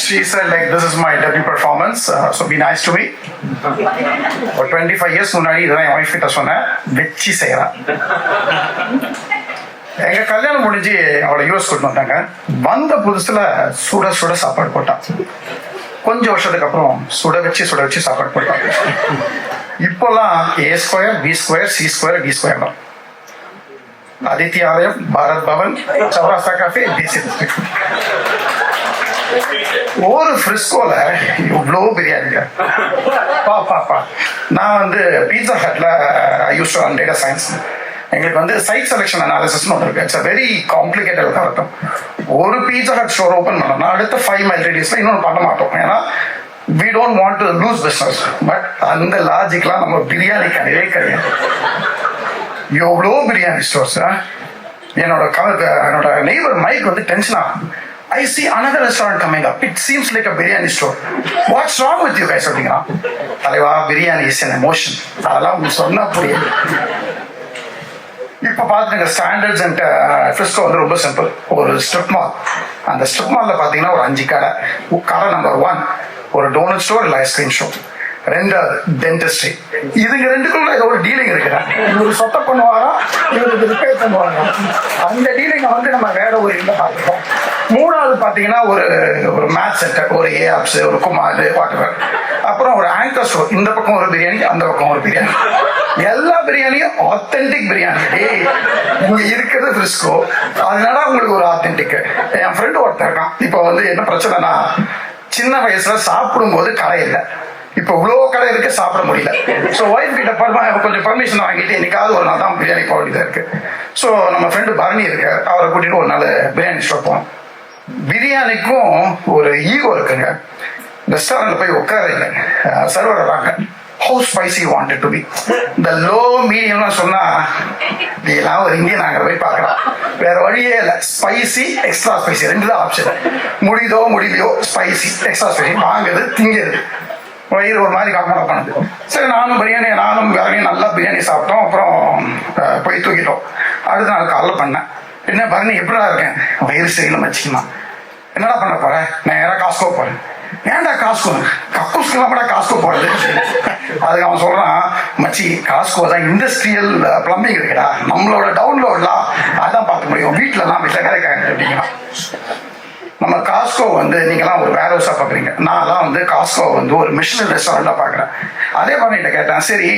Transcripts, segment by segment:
she said like this is my debut performance, so be nice to me. ஒரு 25 years முன்னாடி இதான் என் wife கிட்ட சொன்னேன், வெச்சி செய்யறான். எங்க கல்யாணம் முடிஞ்சு அவளை யூஎஸ் கூட்டு வந்தாங்க. வந்த புதுசுல சுட சுட சாப்பாடு போட்டான். கொஞ்சம் வருஷத்துக்கு அப்புறம் சுட வச்சு சாப்பாடு போட்டான். இப்போல்லாம் A² B² C² D² தான். Adityalayam, Bharat Bhavan, Saurashtra cafe, DC district. ஒரு ஃப்ரிஸ்கோல இவ்வளோ பிரியாணிங்க. பாப்பா நான் வந்து பீட்சா ஹட்ல use to run data science. எங்களுக்கு வந்து சைட் செலெக்ஷன் அனாலிசிஸ்னு ஒன்று இருக்கு. இட்ஸ் வெரி காம்ப்ளிகேட்டட் காரணம். ஒரு பீட்சா ஹட் ஸ்டோர் ஓப்பன் பண்ணோம்னா அடுத்த 5 மைல் ரேடியஸ்ல இன்னொன்று பண்ண மாட்டோம். ஏன்னா we don't want to lose business. But அந்த லாஜிக்லாம் நம்ம பிரியாணி கிடையாது. எவ்வளோ பிரியாணி ஸ்டோர்ஸ். என்னோட நெய்பர் மைக் வந்து டென்ஷன் ஆகும். I see another restaurant coming up. It seems like a biryani store. What's wrong with you guys? அப்படிங்கிறான். தலைவா, பிரியாணி இஸ் an emotion. அதெல்லாம் சொன்னா புரியுது. இப்போ பார்த்துங்க, ஸ்டாண்டர்ட்ஸ் அண்ட் ஃப்ரிஸ்கோ வந்து ரொம்ப சிம்பிள். ஒரு ஸ்ட்ரிப் மால். அந்த ஸ்ட்ரிப் மாலில் பார்த்தீங்கன்னா ஒரு 5 கடை. கடை நம்பர் 1 ஒரு டோனட் ஸ்டோர் இல்லை ஐஸ்கிரீம் ஷாப். 2வது டென்டிஸ்ட்ரி. இதுங்க ரெண்டுக்குள்ள ஏதோ ஒரு டீலிங் இருக்குதா? இவரு சொத்த பண்ணுவாரா, இவருக்கு ரிப்பேர் பண்ணுவாங்க. அந்த டீலிங்கை வந்து நம்ம வேற ஒரு இதில் பார்த்துப்போம். 3வது பார்த்தீங்கன்னா ஒரு மேத் சென்டர், ஒரு ஏஆப்ஸ், ஒரு குமார், வாட்டவர். அப்புறம் ஒரு ஆங்கர் ஸ்டோர். இந்த பக்கம் ஒரு பிரியாணி, அந்த பக்கம் ஒரு பிரியாணி. எல்லா பிரியாணியும் ஆத்தென்டிக் பிரியாணி. இங்க இருக்கிறது ஃப்ரிஸ்கோ, அதனால உங்களுக்கு ஒரு ஆத்தென்டிக். என் ஃப்ரெண்டு ஒருத்தர் இருக்கான். இப்போ வந்து என்ன பிரச்சனைனா, சின்ன வயசுல சாப்பிடும் போது கடை இல்லை. இப்போ இவ்வளோ கடை இருக்கு, சாப்பிட முடியல. ஸோ ஒய்ஃப் கிட்ட கொஞ்சம் பர்மிஷன் வாங்கிட்டு என்னைக்காவது ஒரு நாள் தான் பிரியாணி போக வேண்டியதாக இருக்கு. ஸோ நம்ம ஃப்ரெண்டு பரணி இருக்கு, அவரை கூட்டிட்டு ஒரு நாள் பிரியாணி ஸ்டாப் போனோம். பிரியாணிக்கும் ஒரு ஈகோ இருக்குங்க. ரெஸ்டாரண்ட்ல போய் உட்காருங்க, சர்வர் வராங்க, how spicy you want it to be. இந்த லோ மீடியம்லாம் சொன்னா இதெல்லாம் ஒரு இந்தியன் நாங்கள் போய் பார்க்கலாம். வேற வழியே இல்லை. ஸ்பைசி, எக்ஸ்ட்ரா ஸ்பைசி, 2 தான் ஆப்ஷன். முடியலையோ ஸ்பைசி, எக்ஸ்ட்ரா ஸ்பைசி வாங்குறது, திங்கிறது. வயிறு ஒரு மாதிரி காமெடா பண்ணுது. சரி, நானும் வேறையும் நல்லா பிரியாணி சாப்பிட்டோம். அப்புறம் போய் தூக்கிட்டோம். அடுத்த நாள் காலைல பண்ணேன், என்ன பரணி எப்படிடா இருக்கேன்? வயிறு சரியில்லை மச்சிக்குமா. என்னடா பண்ண போறேன்? நேராக காஸ்கோ போறேன். ஏன்டா காஸ்கோ? கக்கூஸ்க்குலாமடா காஸ்கோ போறது. அதுக்கு அவன் சொல்றான், மச்சி காஸ்கோ தான் இண்டஸ்ட்ரியல் பிளம்பிங் இருக்குடா, நம்மளோட டவுன்லோட்லாம் அதான் பார்க்க முடியும், வீட்டிலலாம் வீட்டில் கிடைக்காங்க அப்படிங்கிறான். நம்ம காஸ்கோ வந்து நீங்களாம் ஒரு வேர் ஹவுஸாக பார்க்குறீங்க, நான்லாம் வந்து காஸ்கோ வந்து ஒரு மிஷினரி ரெஸ்டாரண்ட்டாக பார்க்குறேன். அதே பண்ணிட்டு கேட்டேன், சரி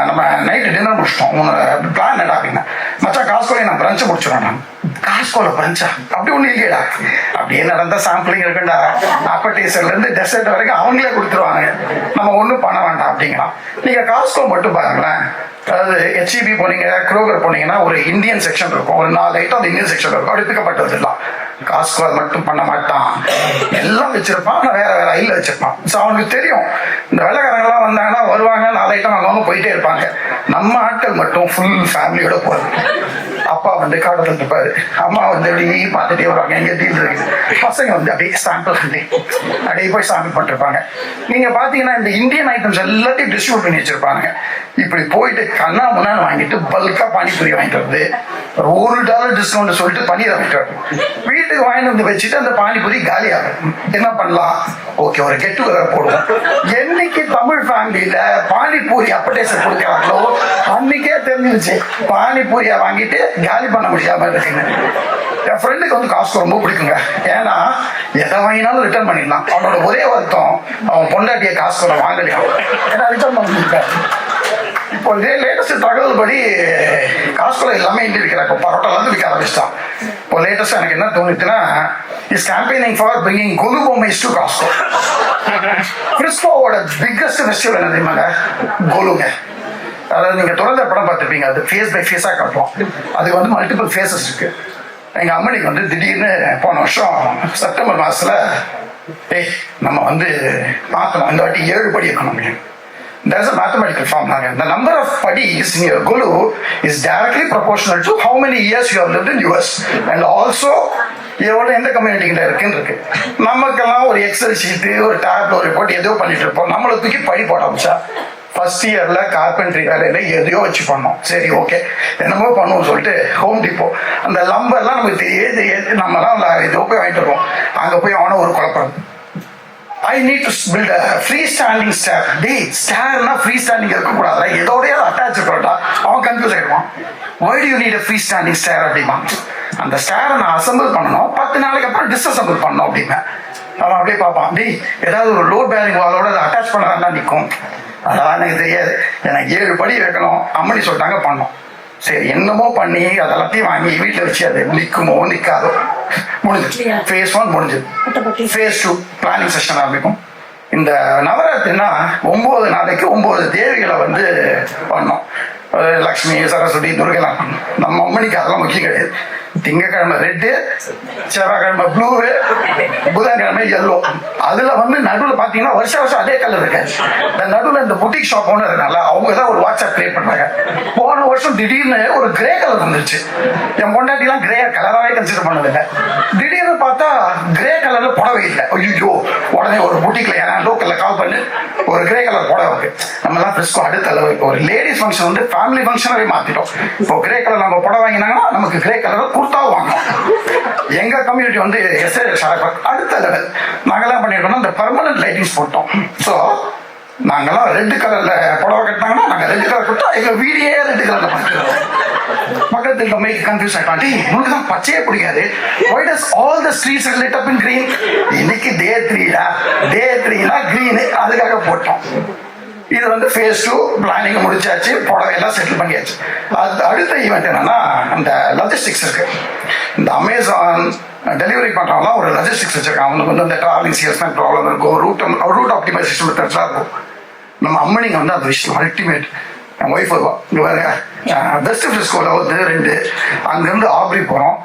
நம்ம நைட்டு டின்னர் முடிச்சிட்டோம், உன்னோட பிளான் என்னடா அப்படின்னா, மச்சா காஸ்கோல நான் பிரஞ்சு முடிச்சிடறேன். நான் காஸ்கோல பிரஞ்சா அப்படி ஒன்றும் இல்லையடா, அப்படியே நடந்த சாம்பிளிங் இருக்குண்டா, அப்படைசர்லேருந்து டெசர்ட் வரைக்கும் அவங்களே கொடுத்துருவாங்க, நம்ம ஒன்றும் பண்ண வேண்டாம் அப்படிங்கலாம். நீங்கள் காஸ்கோ மட்டும் பாருங்களேன். அதாவது HEB போனீங்க, க்ரோகர் போனீங்கன்னா ஒரு இந்தியன் செக்ஷன் இருக்கும், ஒரு 4 ஐட்டம் அந்த இந்தியன் செக்ஷன் இருக்கும். அப்படி பிக்கப்பட்டதுலாம் காஸ்கோ அது மட்டும் பண்ண மாட்டான், எல்லாம் வச்சிருப்பான், ஆனால் வேற ஐயில் வச்சிருப்பான். ஸோ அவனுக்கு தெரியும், இந்த வெள்ளைக்காரங்களாம் வந்தாங்கன்னா வருவாங்க, 4 ஐட்டம் வாங்குவாங்க, போயிட்டே இருப்பாங்க. நம்ம ஆட்கள் மட்டும் ஃபுல் ஃபேமிலியோட போகிறது. அப்பா வந்து காட்டத்தில் இருப்பாரு, அம்மா வந்து எப்படி பார்த்துட்டே வருவாங்க, எங்கே டீல் இருக்குது. பசங்க வந்து அப்படியே சாம்பிள் அப்படியே போய் சாம்பிள் பண்ணிருப்பாங்க. நீங்கள் பார்த்தீங்கன்னா இந்த இந்தியன் ஐட்டம்ஸ் எல்லாத்தையும் டிஸ்ட்ரிபியூட் பண்ணி வச்சிருப்பாங்க. இப்படி போயிட்டு கண்ணா முன்னான்னு வாங்கிட்டு பல்கா பானிபூரி வாங்கிட்டு வந்து $1 டிஸ்கவுண்ட் சொல்லிட்டு பன்னீர் வாங்கிட்டு வரும். வீட்டுக்கு வாங்கிட்டு வந்து வச்சுட்டு அந்த பானிபூரி காலியாகும். என்ன பண்ணலாம்? ஓகே, ஒரு கெட் டுகெதர் போடுவோம். என்னைக்கு தமிழ் ஃபேமிலியில பானிபூரி அப்படேசர் கொடுக்குறாங்களோ அன்னைக்கே தெரிஞ்சிருச்சு பானிபூரியா வாங்கிட்டு காலி பண்ண முடியாம இருக்குங்க. என் ஃப்ரெண்டுக்கு வந்து காஸ்கோ ரொம்ப பிடிக்குங்க. ஏன்னா எதை வாங்கினாலும் ரிட்டர்ன் பண்ணிடலாம். அவனோட ஒரே வருத்தம், அவன் பொண்டாட்டிய காஸ்கோல வாங்கலையா, ஏன்னா ரிட்டர்ன் பண்ண முடியாது. இப்போ இதே லேட்டஸ்ட் தகவல் படி காஸ்கோல எல்லாமே இண்டி விற்கிறாங்க. இப்போ பரோட்டாலேருந்து விற்க ஆரம்பிச்சிட்டான். இப்போ லேட்டஸ்ட் எனக்கு என்ன தோணுச்சுன்னா, is campaigning for bringing Golu பொம்மைஸ் டு காஸ்கோ. ஃப்ரிஸ்கோவோட பிக்கஸ்ட் ஃபெஸ்டிவல் என்ன தெரியுமாங்க? கொலுங்க. அதாவது நீங்க தொடர்ந்த படம் பார்த்துருப்பீங்க, அது ஃபேஸ் பை ஃபேஸா காட்டுவோம். அதுக்கு வந்து மல்டிபிள் ஃபேஸஸ் இருக்கு. எங்க அம்மனிக்கு வந்து திடீர்னு போன வருஷம் செப்டம்பர் மாசத்துல நம்ம வந்து பார்த்தோம், இந்த வாட்டி 7 படி இருக்கணும். There's a mathematical formula. The number of padis in your gulu is directly proportional to how many years you have lived in US, and also எவ்வளோ எந்த கம்யூனிட்டிகிட்ட இருக்குன்னு இருக்கு. நமக்கெல்லாம் ஒரு எக்ஸல் ஷீட்டு, ஒரு டேப்ல ஒரு ரிப்போர்ட் ஏதோ பண்ணிட்டு இருப்போம். நம்மளை தூக்கி படி போட ஆரம்பிச்சா ஃபர்ஸ்ட் இயர்ல கார்பென்ட்ரி வேலையில எதையோ வச்சு பண்ணோம். சரி, ஓகே, என்னமோ பண்ணுவோம் சொல்லிட்டு ஹோம் டிப்போ அந்த லம்பர்லாம் நமக்கு தெரியாது. நம்மலாம் ஏதோ போய் வாங்கிட்டு வருவோம். அங்கே போய் அவனை ஒரு குழப்பம், I need to build free standing stair. டேய் ஸ்டேர்னா ஃப்ரீ ஸ்டாண்டிங் இருக்கக்கூடாது, எதோடய அட்டாச் இருக்கா. அவன் கன்ஃபியூஸ் ஆகிடுவான். Why do you need free standing stair அப்படிமா. அந்த ஸ்டேரை நான் அசம்பிள் பண்ணணும், 10 நாளைக்கு அப்புறம் டிஸ்அசம்பிள் பண்ணணும் அப்படின்னா அவன் அப்படியே பார்ப்பான். டேய் ஏதாவது ஒரு லோட் பேரிங் வாலோட அதை அட்டாச் பண்ணதான் நிற்கும். அதான் எனக்கு தெரியாது, எனக்கு 7 படி வைக்கணும் அம்மனி சொல்லிட்டாங்க பண்ணோம். சரி என்னமோ பண்ணி அதெல்லாத்தையும் வாங்கி வீட்டில் வச்சு அது நிற்குமோ நிற்காதோ முடிஞ்சிச்சு. ஃபேஸ் 1 முடிஞ்சது. ஃபேஸ் 2 பிளானிங் செஷன் ஆரம்பிக்கும். இந்த நவராத்திரினா 9 நாளைக்கு 9 தேவிகளை வந்து பண்ணோம். லக்ஷ்மி, சரஸ்வதி, துர்கைலாம் பண்ணோம். நம்ம அம்மனிக்கு அதெல்லாம் முக்கியம் கிடையாது. திங்கக்கிழமை ரெட்டு, செவ்வாய்க்கிழமை ப்ளூ, புதன்கிழமை எல்லோ. அதுல வந்து நடுவில் பார்த்தீங்கன்னா வருஷம் அதே கலர் இருக்காது. இந்த நடுவில் இந்த புட்டிக் ஷாப் ஒன்று இருக்காங்கல்ல, அவங்க தான் ஒரு வாட்ஸ்அப் கிரியேட் பண்றாங்க. போன வருஷம் திடீர்னு ஒரு கிரே கலர் வந்துருச்சு. என் பொண்டாட்டிலாம் கிரே கலராகவே கன்சிடர் பண்ணதில்லை. திடீர்னு பார்த்தா கிரே கலர்ல புடவை இல்லை. ஐயோ, உடனே ஒரு புட்டிக்ல லோக்கல்ல கால் பண்ணி ஒரு கிரே கலர் புடவை இருக்கு. நம்மலாம் ஃப்ரெஸ்கோ அடுத்த அளவு ஒரு லேடிஸ் ஃபங்க்ஷன் வந்து ஃபேமிலி ஃபங்க்ஷனாகவே மாத்திட்டோம். இப்போ கிரே கலர் நம்ம புடவை வாங்கினாங்கன்னா நமக்கு கிரே கலர் குர்த்தாவும் வாங்கணும். எங்க கம்யூனிட்டி வந்து அடுத்த லெவல் நாங்கெல்லாம் பண்ணிருக்கோம். இந்த பெர்மனன்ட் லைட்டிங்ஸ் போட்டோம். ஸோ நாங்கெல்லாம் ரெட் கலர்ல புடவை கட்டினாங்கன்னா நாங்க ரெட் கலர் கொடுத்தா எங்க வீடியே ரெட் கலர்ல பண்ணிக்கிறோம். பக்கத்தில் மேக் கன்ஃபியூஸ் ஆகிட்டான். உங்களுக்கு தான் பச்சையே பிடிக்காது. Why does all the streets are lit up in green? இன்னைக்கு டே 3டா, டே 3னா கிரீன், அதுக்காக போட்டோம். இது வந்து ஃபேஸ் 2 பிளானிங் முடிச்சாச்சு, புடவை எல்லாம் செட்டில் பண்ணியாச்சு. அது அடுத்த ஈவெண்ட் என்னன்னா இந்த லாஜிஸ்டிக்ஸ் இருக்கு. இந்த அமேசான் டெலிவரி பண்றவங்களாம் ஒரு லாஜிஸ்டிக்ஸ் வச்சிருக்காங்க. அவங்களுக்கு வந்து இந்த டிராவலிங் சேல்ஸ்மேன் ப்ராப்ளம் இருக்கும், ரூட் ஆப்டிமைசேஷன் மெத்தட்ஸ்லாம் இருக்கும். நம்ம அம்மனிங்க வந்து அந்த விஷயம் அல்டிமேட். என் ஒய்ஃப் வருவான், இங்கே பாருங்க பெஸ்ட் ஃப்ரெஸ்கோவில் வந்து 2, அங்கேருந்து ஆப்ரி போகிறோம்,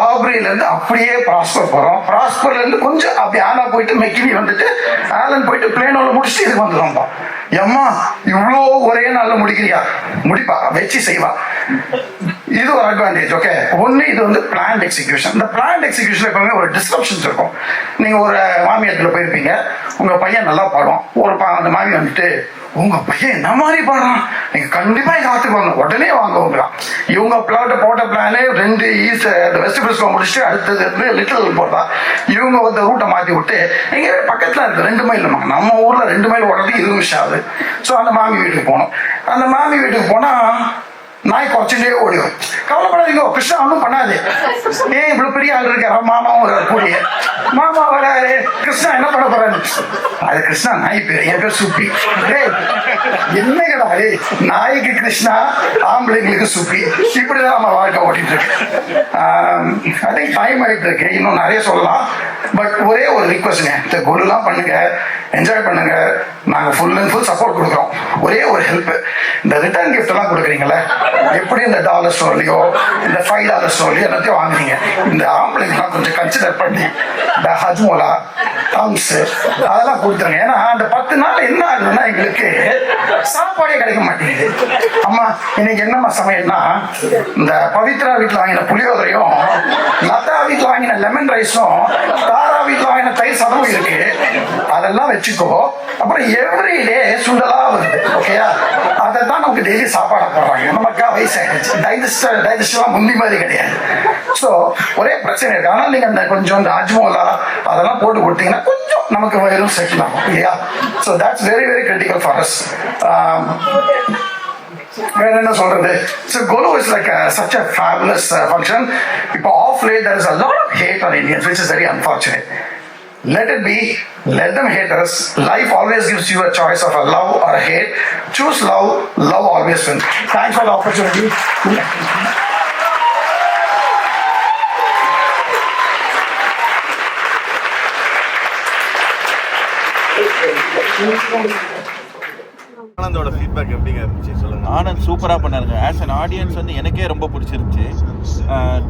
ஆப்ரியிலேருந்து அப்படியே ப்ராஸ்பர் போகிறோம், ப்ராஸ்பர்லேருந்து கொஞ்சம் அப்படி ஆனா போயிட்டு மெக்கினி வந்துட்டு ஆலன் போயிட்டு பிளேனோவில் முடிச்சுட்டு இதுக்கு வந்துடுவோம்ப்பா. எம்மா இவ்வளோ ஒரே நாளில் முடிக்கிறியா? முடிப்பா, வச்சு செய்வா. இது ஒரு அட்வான்டேஜ். ஓகே, ஒன்று இது வந்து பிளான் எக்ஸிக்யூஷன். இந்த பிளான் எக்ஸிக்யூஷன் எப்பவுமே ஒரு டிஸ்கிரிப்ஷன்ஸ் இருக்கும். நீங்கள் ஒரு மாமியாரத்தில் போயிருப்பீங்க, உங்கள் பையன் நல்லா பாடும். அந்த மாமி வந்துட்டு உங்க பையன் என்ன மாதிரி பாடுறான், நீங்க கண்டிப்பா காத்துக்கோங்க, உடனே வாங்குவாங்களாம். இவங்க பிளாட் போட்ட பிளானு 2 ஈஸ்ட் வெஸ்ட் பிரிஸ்கோ முடிச்சுட்டு அடுத்தது லிட்டில் போட்டா இவங்க வந்து ரூட்டை மாத்தி விட்டு எங்க பக்கத்துல இருக்கு 2 மைல். நம்ம ஊர்ல 2 மைல் ஓடுறதுக்கு 20 நிமிஷம் ஆகுது. ஸோ அந்த மாமி வீட்டுக்கு போனோம். அந்த மாமி வீட்டுக்கு போனா நாய் குறைச்சுட்டே ஓடிடும். கவலைப்படாதீங்க, கிருஷ்ணா ஒன்றும் பண்ணாது. ஏன் இவ்வளவு பெரிய ஆள் இருக்காரா, மாமாவும் ஒரு கூடிய மாமா வராரு, கிருஷ்ணா என்ன பண்ண போறாரு? அது கிருஷ்ணா நாய் பேர், என் பேர் சுப்பி. என்ன கிடையாது, நாய்க்கு கிருஷ்ணா, ஆம்பளைங்களுக்கு சுப்பி. இப்படிதான் நம்ம வாழ்க்கை ஓட்டிட்டு இருக்கு. அதே டைம் ஆகிட்டு இருக்கு, இன்னும் நிறைய சொல்லலாம். பட் ஒரே ஒரு ரிக்வஸ்ட்ங்க, இந்த கோல்லாம் பண்ணுங்க, என்ஜாய் பண்ணுங்க. நாங்கள் ஃபுல் அண்ட் ஃபுல் சப்போர்ட் கொடுக்குறோம். ஒரே ஒரு ஹெல்ப், இந்த ரிட்டர்ன் கிஃப்ட் எல்லாம் கொடுக்குறீங்களே, எப்படி இந்த $1 ஸ்டோர்லையோ இந்த $5 ஸ்டோர்லையோ எல்லாத்தையும் வாங்குறீங்க, இந்த ஆம்பளைங்கெல்லாம் கொஞ்சம் கன்சிடர் பண்ணி இந்த ஹஜ்மோலா, டம்ஸ் அதெல்லாம் கொடுத்துருங்க. ஏன்னா அந்த 10 நாள் என்ன ஆகுதுன்னா எங்களுக்கு சாப்பாடே கிடைக்க மாட்டேங்குது. அம்மா இன்னைக்கு என்னம்மா சமையல்னா, இந்த பவித்ரா வீட்டில் வாங்கின புளியோதரையும், லதா வீட்டில் வாங்கின லெமன் ரைஸும், தாரா வீட்டில் வாங்கின தயிர் சாதமும் இருக்கு. அதெல்லாம் வச்சுக்கோ. அப்புறம் எவ்ரிடே சுண்டலா வருது. ஓகேயா, அதை தான் நமக்கு டெய்லி சாப்பாடை போடுறாங்க. நமக்கா வயசாகிடுச்சு, டைஜஸ்டெல்லாம் முந்தி மாதிரி கிடையாது. ஸோ ஒரே பிரச்சனை இருக்கு. ஆனால் நீங்க அந்த கொஞ்சம் அந்த அஜ்மோலா அதெல்லாம் போட்டு கொடுத்தீங்கன்னா கொஞ்சம் நமக்கு வயிறும் செட்டில் ஆகும் இல்லையா? So that's very very critical for us. வேற என்ன சொல்றது? So Golo is like such a fabulous function. இப்போ off late there is a lot of hate on Indians, which is very unfortunate. Let it be. Let them hate us. Life always gives you a choice of a love or a hate. Choose love. Love always wins. Thanks for the opportunity. ஆனந்தோட feedback எப்படிங்க இருந்துச்சு சொல்லுங்க. ஆனந்த் சூப்பராக பண்ணாருங்க. As an audience வந்து எனக்கே ரொம்ப பிடிச்சிருந்துச்சு.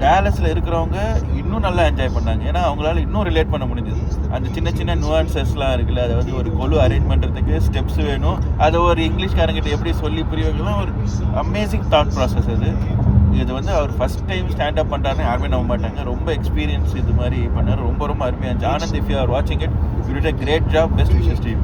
டேலஸில் இருக்கிறவங்க இன்னும் நல்லா என்ஜாய் பண்ணாங்க. ஏன்னா அவங்களால இன்னும் ரிலேட் பண்ண முடிஞ்சது. அந்த சின்ன சின்ன நுவான்சஸ்லாம் இருக்குல்ல, அதை வந்து ஒரு கொலு அரேஞ்ச் பண்ணுறதுக்கு ஸ்டெப்ஸ் வேணும். அதை ஒரு இங்கிலீஷ்காரங்கிட்ட எப்படி சொல்லி புரியவங்கலாம் ஒரு அமேசிங் தாட் ப்ராசஸ் அது. இது வந்து அவர் ஃபஸ்ட் டைம் ஸ்டாண்ட் அப் பண்ணுறாருன்னு யாருமே நம்ப மாட்டாங்க. ரொம்ப எக்ஸ்பீரியன்ஸ் இது மாதிரி பண்ணார். ரொம்ப ரொம்ப அருமையாக இருந்துச்சு. ஆனந்த், இஃப் யூ ஆர் வாட்சிங் it, you did a great job. Best wishes to you.